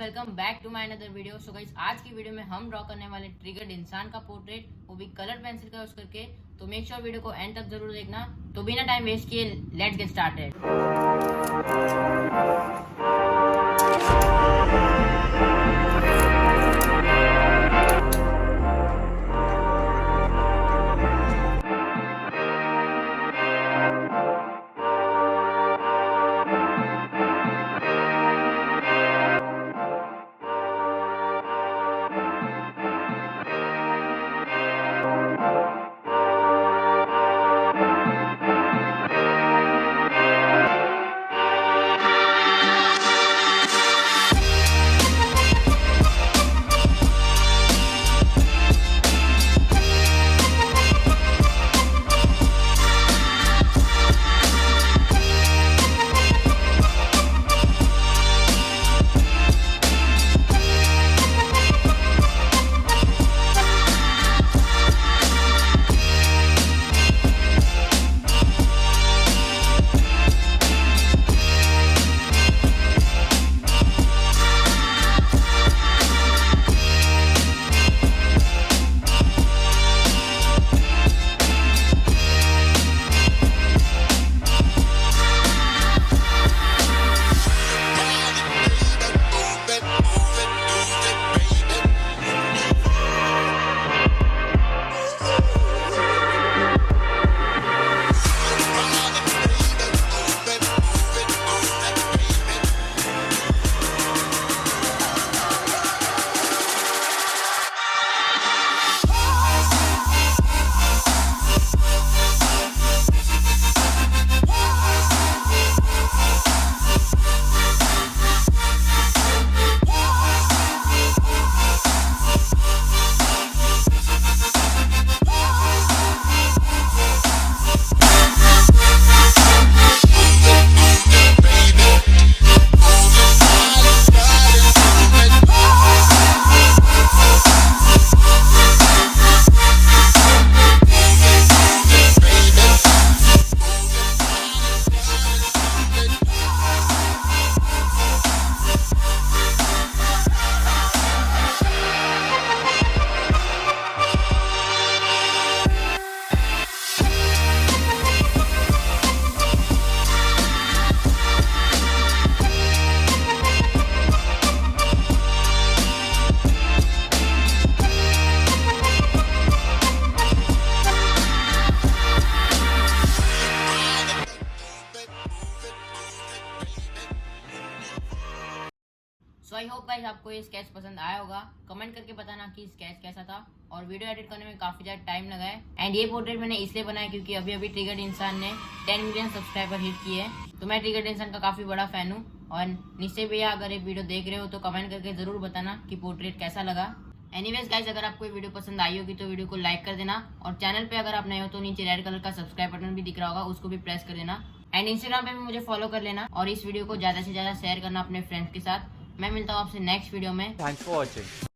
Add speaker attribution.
Speaker 1: Welcome back to my another video. So guys, आज की video में हम ड्रॉ करने वाले ट्रिगर्ड इंसान का पोर्ट्रेट, वो भी कलर पेंसिल का यूज करके। तो मेक श्योर वीडियो को एंड तक जरूर देखना। तो बिना टाइम वेस्ट किए let's get started. So I hope guys आपको ये स्केच पसंद आया होगा। कमेंट करके बताना कि स्केच कैसा था। और वीडियो एडिट करने में काफी ज्यादा टाइम लगा है। एंड ये पोर्ट्रेट मैंने इसलिए बनाया क्योंकि अभी अभी ट्रिगर्ड इंसान ने 10 मिलियन सब्सक्राइबर हिट किए हैं। तो मैं ट्रिगर्ड इंसान का काफी बड़ा फैन हूँ। और निश्चय भैया, अगर ये वीडियो देख रहे हो तो कमेंट करके जरूर बताना कि पोर्ट्रेट कैसा लगा। एनीवेज गाइस, अगर आपको ये वीडियो पसंद आई होगी तो वीडियो को लाइक कर देना। और चैनल पे अगर आप नए हो तो नीचे रेड कलर का सब्सक्राइब बटन भी दिख रहा होगा, उसको भी प्रेस कर देना। एंड इंस्टाग्राम पे भी मुझे फॉलो कर लेना। और इस वीडियो को ज्यादा से ज्यादा शेयर करना अपने फ्रेंड्स के साथ। मैं मिलता हूँ आपसे नेक्स्ट वीडियो में।
Speaker 2: Thanks for watching.